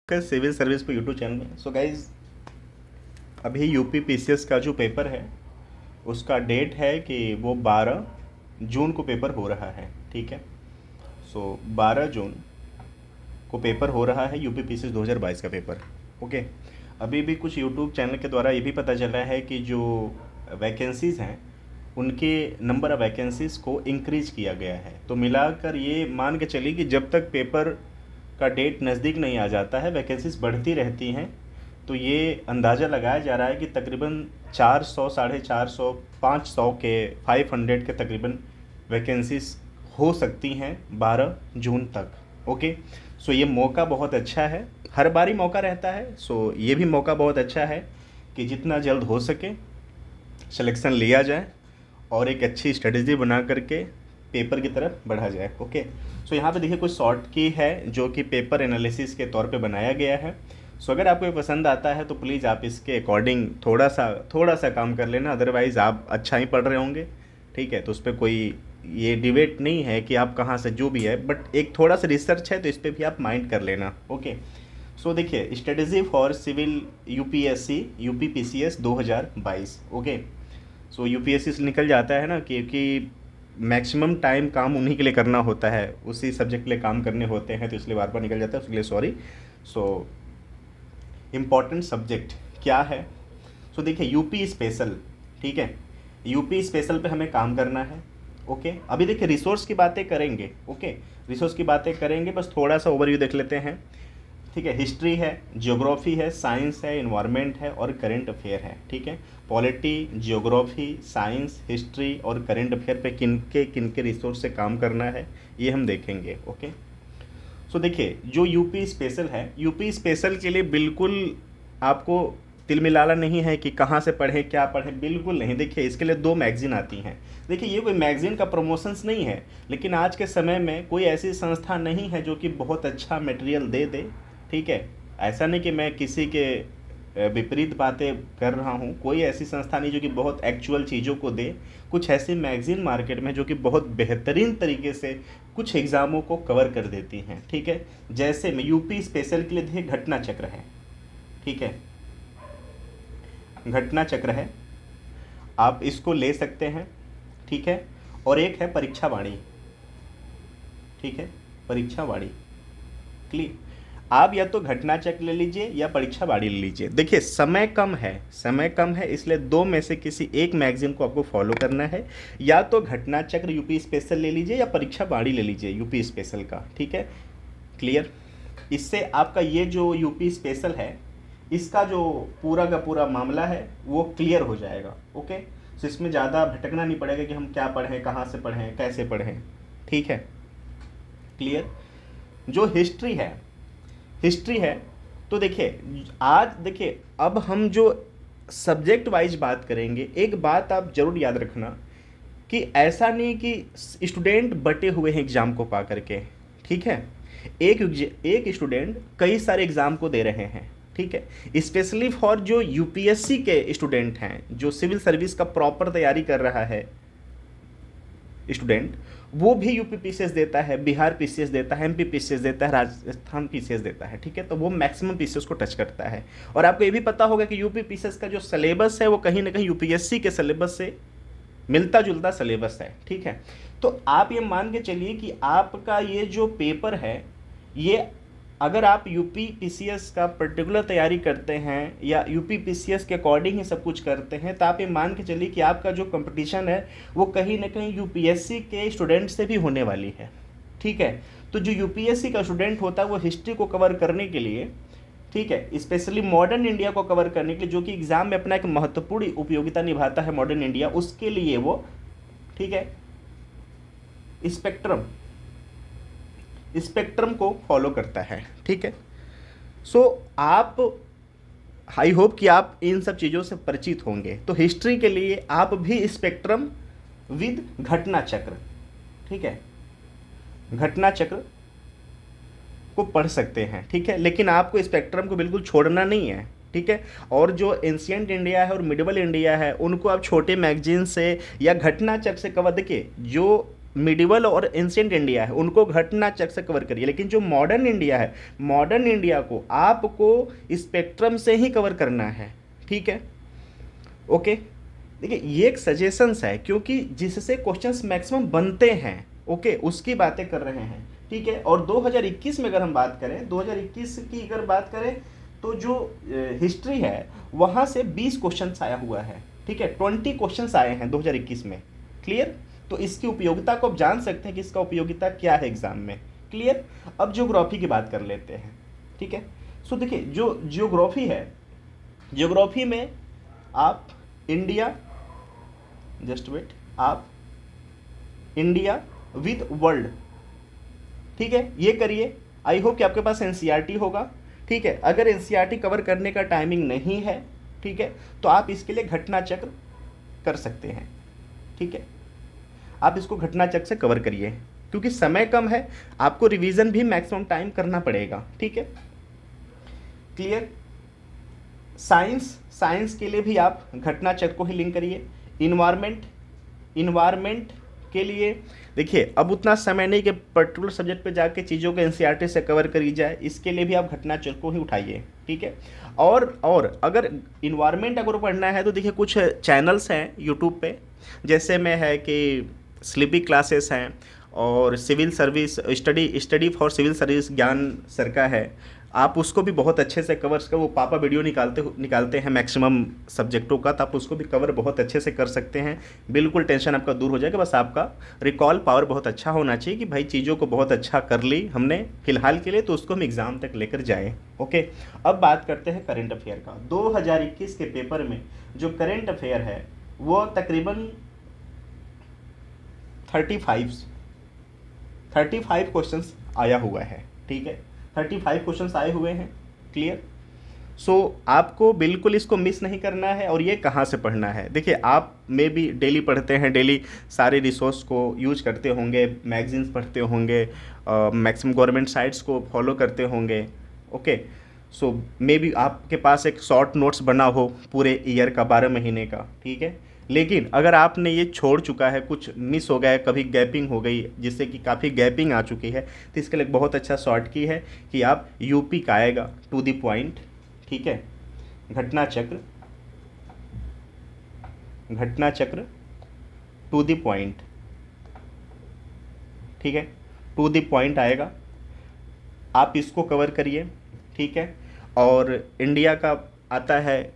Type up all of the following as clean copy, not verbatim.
का civil service पे YouTube channel में। सो गाइज, अभी यूपी पीसीएस का जो पेपर है उसका डेट है कि वो 12 जून को पेपर हो रहा है। ठीक है, सो 12 जून को पेपर हो रहा है यूपी पीसीएस 2022 का पेपर। ओके, अभी भी कुछ यूट्यूब चैनल के द्वारा ये भी पता चला है कि जो वैकेंसीज़ हैं उनके नंबर ऑफ़ वैकेंसीज़ को इंक्रीज किया गया है। तो मिलाकर ये मान के चलिए कि जब तक पेपर का डेट नज़दीक नहीं आ जाता है वैकेंसीज़ बढ़ती रहती हैं। तो ये अंदाज़ा लगाया जा रहा है कि तकरीबन 400, 450, 500 के 500 के तकरीबन वैकेंसीज़ हो सकती हैं 12 जून तक। ओके, सो ये मौका बहुत अच्छा है, हर बार ही मौका रहता है। सो ये भी मौका बहुत अच्छा है कि जितना जल्द हो सके सिलेक्शन लिया जाए और एक अच्छी स्ट्रेटजी बना करके पेपर की तरफ बढ़ा जाए। ओके, सो यहाँ पे देखिए कुछ शॉर्ट की है जो कि पेपर एनालिसिस के तौर पे बनाया गया है। सो अगर आपको ये पसंद आता है तो प्लीज़ आप इसके अकॉर्डिंग थोड़ा सा काम कर लेना, अदरवाइज़ आप अच्छा ही पढ़ रहे होंगे। ठीक है, तो उस पर कोई ये डिबेट नहीं है कि आप कहाँ से जो भी है, बट एक थोड़ा सा रिसर्च है तो इस पर भी आप माइंड कर लेना। ओके, सो देखिए strategy for civil UPSC UP PCS 2022। Okay, so UPSC से निकल जाता है ना, क्योंकि मैक्सिमम टाइम काम उन्हीं के लिए करना होता है, उसी सब्जेक्ट के लिए काम करने होते हैं, तो इसलिए बार बार निकल जाता है, उसके लिए सॉरी। सो इम्पॉर्टेंट सब्जेक्ट क्या है? सो देखिए यूपी स्पेशल। ठीक है, यूपी स्पेशल पे हमें काम करना है। ओके, अभी देखिए रिसोर्स की बातें करेंगे। ओके, रिसोर्स की बातें करेंगे, बस थोड़ा सा ओवरव्यू देख लेते हैं। ठीक है, हिस्ट्री है, ज्योग्राफी है, साइंस है, इन्वायरमेंट है और करंट अफेयर है। ठीक है, पॉलिटी, ज्योग्राफी, साइंस, हिस्ट्री और करंट अफेयर पे किन के रिसोर्स से काम करना है ये हम देखेंगे। ओके, सो देखिए जो यूपी स्पेशल है, यूपी स्पेशल के लिए बिल्कुल आपको तिलमिलाला नहीं है कि कहाँ से पढ़ें क्या पढ़ें, बिल्कुल नहीं। देखिए इसके लिए 2 मैगज़ीन आती हैं। देखिए ये कोई मैगज़ीन का प्रमोशंस नहीं है, लेकिन आज के समय में कोई ऐसी संस्था नहीं है जो कि बहुत अच्छा मटेरियल दे दे। ठीक है, ऐसा नहीं कि मैं किसी के विपरीत बातें कर रहा हूँ, कोई ऐसी संस्था नहीं जो कि बहुत एक्चुअल चीज़ों को दे। कुछ ऐसी मैगज़ीन मार्केट में जो कि बहुत बेहतरीन तरीके से कुछ एग्ज़ामों को कवर कर देती हैं। ठीक है, जैसे में यूपी स्पेशल के लिए देखिए घटना चक्र है। ठीक है, घटना चक्र है, आप इसको ले सकते हैं। ठीक है, और एक है परीक्षा वाणी। ठीक है, परीक्षा वाणी क्लियर। आप या तो घटना चक्र ले लीजिए या परीक्षा वाणी ले लीजिए। देखिए समय कम है, इसलिए 2 में से किसी एक मैगजीन को आपको फॉलो करना है। या तो घटना चक्र यूपी स्पेशल ले लीजिए या परीक्षा वाणी ले लीजिए यूपी स्पेशल का। ठीक है, क्लियर। इससे आपका ये जो यूपी स्पेशल है इसका जो पूरा का पूरा मामला है वो क्लियर हो जाएगा। ओके, तो इसमें ज़्यादा भटकना नहीं पड़ेगा कि हम क्या पढ़ें, कहाँ से पढ़ें, कैसे पढ़ें। ठीक है, क्लियर। जो हिस्ट्री है तो देखिए आज देखिए अब हम जो सब्जेक्ट वाइज बात करेंगे, एक बात आप जरूर याद रखना कि ऐसा नहीं कि स्टूडेंट बटे हुए हैं एग्ज़ाम को पा करके। ठीक है, एक स्टूडेंट कई सारे एग्ज़ाम को दे रहे हैं। ठीक है, स्पेशली फॉर जो यूपीएससी के स्टूडेंट हैं, जो सिविल सर्विस का प्रॉपर तैयारी कर रहा है स्टूडेंट, वो भी यूपी पीसीएस देता है, बिहार पीसीएस देता है, एमपी पीसीएस देता है, राजस्थान पीसीएस देता है। ठीक है, तो वो मैक्सिमम पीसीएस को टच करता है। और आपको ये भी पता होगा कि यूपी पीसीएस का जो सिलेबस है वो कहीं ना कहीं यूपीएससी के सिलेबस से मिलता जुलता सिलेबस है। ठीक है, तो आप ये मान के चलिए कि आपका ये जो पेपर है, ये अगर आप यूपी पीसीएस का पर्टिकुलर तैयारी करते हैं या यूपी पीसीएस के अकॉर्डिंग ही सब कुछ करते हैं, तो आप ये मान के चलिए कि आपका जो कंपटीशन है वो कहीं ना कहीं यूपीएससी के स्टूडेंट से भी होने वाली है। ठीक है, तो जो यूपीएससी का स्टूडेंट होता है वो हिस्ट्री को कवर करने के लिए, ठीक है, स्पेशली मॉडर्न इंडिया को कवर करने के लिए, जो कि एग्ज़ाम में अपना एक महत्वपूर्ण उपयोगिता निभाता है मॉडर्न इंडिया, उसके लिए वो, ठीक है, स्पेक्ट्रम को फॉलो करता है। ठीक है, सो आप, आई होप कि आप इन सब चीज़ों से परिचित होंगे। तो हिस्ट्री के लिए आप भी स्पेक्ट्रम विद घटना चक्र, ठीक है, घटना चक्र को पढ़ सकते हैं। ठीक है, लेकिन आपको स्पेक्ट्रम को बिल्कुल छोड़ना नहीं है। ठीक है, और जो एंशियंट इंडिया है और मिडिवल इंडिया है उनको आप छोटे मैगजीन से या घटना चक्र से कवर, देखिए जो मिडिवल और एंशिएंट इंडिया है उनको घटना चक्र से कवर करिए, लेकिन जो मॉडर्न इंडिया है, मॉडर्न इंडिया को आपको स्पेक्ट्रम से ही कवर करना है। ठीक है, ओके। देखिए ये एक सजेशंस है, क्योंकि जिससे क्वेश्चंस मैक्सिमम बनते हैं, ओके, उसकी बातें कर रहे हैं। ठीक है, और 2021 में अगर हम बात करें, 2021 की अगर बात करें तो जो हिस्ट्री है वहाँ से 20 क्वेश्चंस आया हुआ है। ठीक है, 20 क्वेश्चंस आए हैं 2021 में। क्लियर? तो इसकी उपयोगिता को आप जान सकते हैं कि इसका उपयोगिता क्या है एग्जाम में। क्लियर? अब ज्योग्राफी की बात कर लेते हैं। ठीक है, सो देखिए जो ज्योग्राफी है, ज्योग्राफी में आप इंडिया, जस्ट वेट, आप इंडिया विद वर्ल्ड, ठीक है, ये करिए। आई होप कि आपके पास एनसीईआरटी होगा। ठीक है, अगर एनसीईआरटी कवर करने का टाइमिंग नहीं है, ठीक है, तो आप इसके लिए घटना चक्र कर सकते हैं। ठीक है, आप इसको घटना चक्र से कवर करिए, क्योंकि समय कम है, आपको रिवीजन भी मैक्सिमम टाइम करना पड़ेगा। ठीक है, क्लियर? साइंस के लिए भी आप घटना चक्र को ही लिंक करिए। इन्वायरमेंट के लिए देखिए अब उतना समय नहीं कि पर्टिकुलर सब्जेक्ट पे जाके चीज़ों को एनसीईआरटी से कवर करी जाए, इसके लिए भी आप घटना चक्र को ही उठाइए। ठीक है, और अगर इन्वायरमेंट अगर पढ़ना है तो देखिए कुछ चैनल्स हैं यूट्यूब पे, जैसे में है कि स्लीपी क्लासेस हैं, और civil service study for civil service ज्ञान सर का है, आप उसको भी बहुत अच्छे से कवर कर, वो पापा वीडियो निकालते हैं मैक्सिमम सब्जेक्टों का, तो आप उसको भी कवर बहुत अच्छे से कर सकते हैं। बिल्कुल टेंशन आपका दूर हो जाएगा, बस आपका रिकॉल पावर बहुत अच्छा होना चाहिए कि भाई चीज़ों को बहुत अच्छा कर ली हमने फिलहाल के लिए, तो उसको हम एग्ज़ाम तक लेकर जाएँ। ओके, अब बात करते हैं करंट अफेयर का। 2021 के पेपर में जो करंट अफेयर है वो तकरीबन 35 क्वेश्चंस आया हुआ है। ठीक है, 35 क्वेश्चंस आए हुए हैं। क्लियर? सो आपको बिल्कुल इसको मिस नहीं करना है। और ये कहाँ से पढ़ना है? देखिए आप में भी डेली पढ़ते हैं, डेली सारे रिसोर्स को यूज करते होंगे, मैगजीन्स पढ़ते होंगे, मैक्सिमम गवर्नमेंट साइट्स को फॉलो करते होंगे। ओके, सो मे बी आपके पास एक शॉर्ट नोट्स बना हो पूरे ईयर का, 12 महीने का। ठीक है, लेकिन अगर आपने ये छोड़ चुका है, कुछ मिस हो गया है, कभी गैपिंग हो गई जिससे कि काफ़ी गैपिंग आ चुकी है, तो इसके लिए बहुत अच्छा शॉर्ट की है कि आप यूपी का आएगा टू द पॉइंट। ठीक है, घटना चक्र टू द पॉइंट। ठीक है, टू द पॉइंट आएगा, आप इसको कवर करिए। ठीक है, और इंडिया का आता है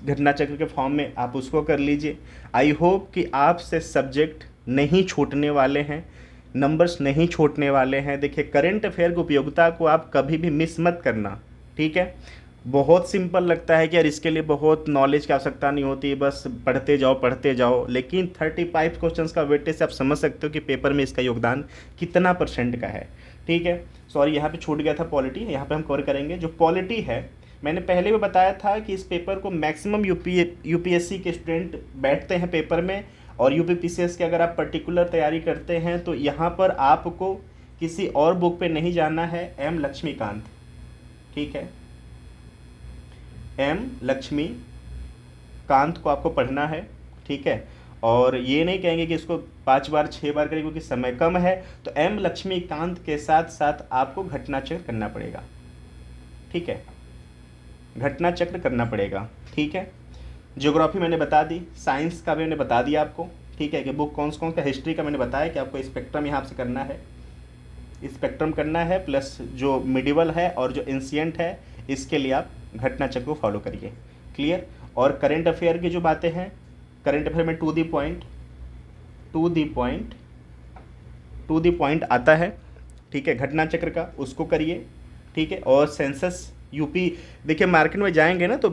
घटना चक्र के फॉर्म में, आप उसको कर लीजिए। आई होप कि आपसे सब्जेक्ट नहीं छूटने वाले हैं, नंबर्स नहीं छूटने वाले हैं। देखिए करंट अफेयर की उपयोगिता को आप कभी भी मिस मत करना। ठीक है, बहुत सिंपल लगता है कि यार इसके लिए बहुत नॉलेज की आवश्यकता नहीं होती, बस पढ़ते जाओ, लेकिन 35 क्वेश्चंस का वेटेज से आप समझ सकते हो कि पेपर में इसका योगदान कितना % का है। ठीक है, सॉरी यहाँ पे छूट गया था पॉलिटी, यहाँ पे हम कवर करेंगे। जो पॉलिटी है, मैंने पहले भी बताया था कि इस पेपर को मैक्सिमम यूपीएससी के स्टूडेंट बैठते हैं पेपर में, और यूपीपीसीएस की अगर आप पर्टिकुलर तैयारी करते हैं तो यहाँ पर आपको किसी और बुक पे नहीं जाना है, एम लक्ष्मीकांत। ठीक है, एम लक्ष्मीकांत को आपको पढ़ना है। ठीक है, और ये नहीं कहेंगे कि इसको 5 बार 6 बार करें क्योंकि समय कम है, तो एम लक्ष्मीकांत के साथ साथ आपको घटना चक्र करना पड़ेगा। ठीक है, घटना चक्र करना पड़ेगा। ठीक है, ज्योग्राफी मैंने बता दी, साइंस का भी मैंने बता दिया आपको। ठीक है, कि बुक कौन कौन सा, हिस्ट्री का मैंने बताया कि आपको स्पेक्ट्रम यहाँ से करना है, स्पेक्ट्रम करना है, प्लस जो मिडिवल है और जो एंशिएंट है, इसके लिए आप घटना चक्र को फॉलो करिए। क्लियर? और करंट अफेयर की जो बातें हैं, करंट अफेयर में टू द पॉइंट आता है। ठीक है, घटना चक्र का उसको करिए। ठीक है, और सेंसस यूपी, देखिए मार्केट में जाएंगे ना तो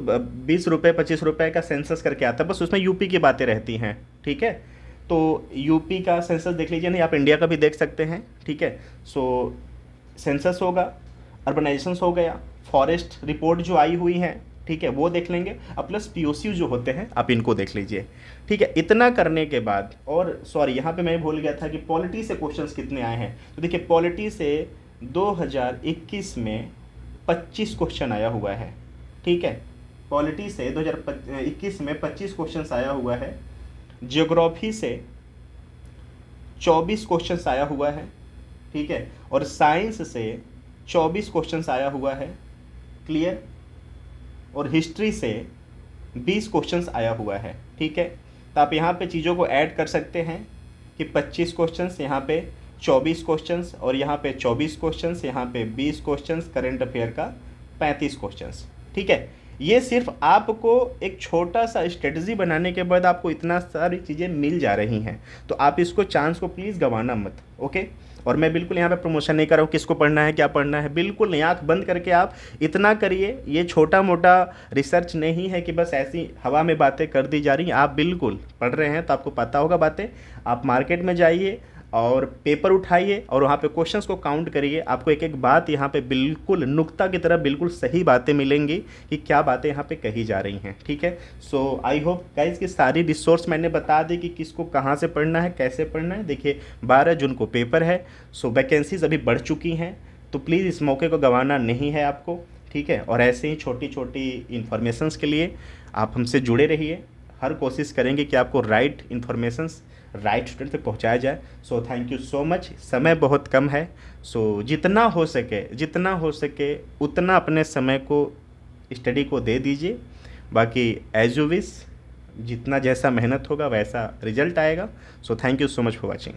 20 रुपये 25 रुपये का सेंसस करके आता है, बस उसमें यूपी की बातें रहती हैं। ठीक है, तो यूपी का सेंसस देख लीजिए, नहीं आप इंडिया का भी देख सकते हैं। ठीक है, सो सेंसस होगा, अर्बनाइजेशन हो गया, फॉरेस्ट रिपोर्ट जो आई हुई है, ठीक है, वो देख लेंगे, और प्लस पीओसी जो होते हैं आप इनको देख लीजिए। ठीक है, इतना करने के बाद, और सॉरी यहाँ पे मैं भूल गया था कि पॉलिटी से क्वेश्चंस कितने आए हैं। तो देखिए पॉलिटी से 2021 में 25 क्वेश्चन आया हुआ है। ठीक है, पॉलिटी से 2021 में 25 क्वेश्चंस आया हुआ है। ज्योग्राफी से 24 क्वेश्चंस आया हुआ है, ठीक है, और साइंस से 24 क्वेश्चंस आया हुआ है, क्लियर, और हिस्ट्री से 20 क्वेश्चंस आया हुआ है, ठीक है। तो आप यहाँ पे चीज़ों को ऐड कर सकते हैं कि 25 क्वेश्चंस, यहाँ पे 24 क्वेश्चंस, और यहाँ पे 24 क्वेश्चंस, यहाँ पे 20 क्वेश्चंस, करंट अफेयर का 35 क्वेश्चंस, ठीक है। ये सिर्फ आपको एक छोटा सा स्ट्रेटजी बनाने के बाद आपको इतना सारी चीज़ें मिल जा रही हैं, तो आप इसको चांस को प्लीज़ गंवाना मत, ओके। और मैं बिल्कुल यहाँ पे प्रमोशन नहीं कर रहा हूँ किसको पढ़ना है क्या पढ़ना है, बिल्कुल नहीं। आँख बंद करके आप इतना करिए, ये छोटा मोटा रिसर्च नहीं है कि बस ऐसी हवा में बातें कर दी जा रही हैं। आप बिल्कुल पढ़ रहे हैं तो आपको पता होगा बातें। आप मार्केट में जाइए और पेपर उठाइए और वहाँ पे क्वेश्चंस को काउंट करिए, आपको एक एक बात यहाँ पे बिल्कुल नुक्ता की तरह बिल्कुल सही बातें मिलेंगी कि क्या बातें यहाँ पे कही जा रही हैं, ठीक है। सो आई होप गाइज की सारी रिसोर्स मैंने बता दी कि किसको कहाँ से पढ़ना है, कैसे पढ़ना है। देखिए 12 जून को पेपर है, सो वैकेंसीज अभी बढ़ चुकी हैं, तो प्लीज़ इस मौके को गंवाना नहीं है आपको, ठीक है। और ऐसे ही छोटी छोटी इन्फॉर्मेशंस के लिए आप हमसे जुड़े रहिए, हर कोशिश करेंगे कि आपको राइट इन्फॉर्मेशंस राइट स्टूडेंट तक पहुंचाया जाए। So thank you so much. समय बहुत कम है, सो जितना हो सके उतना अपने समय को स्टडी को दे दीजिए। बाकी एज यू विश, जितना जैसा मेहनत होगा वैसा रिजल्ट आएगा। So thank you so much for watching.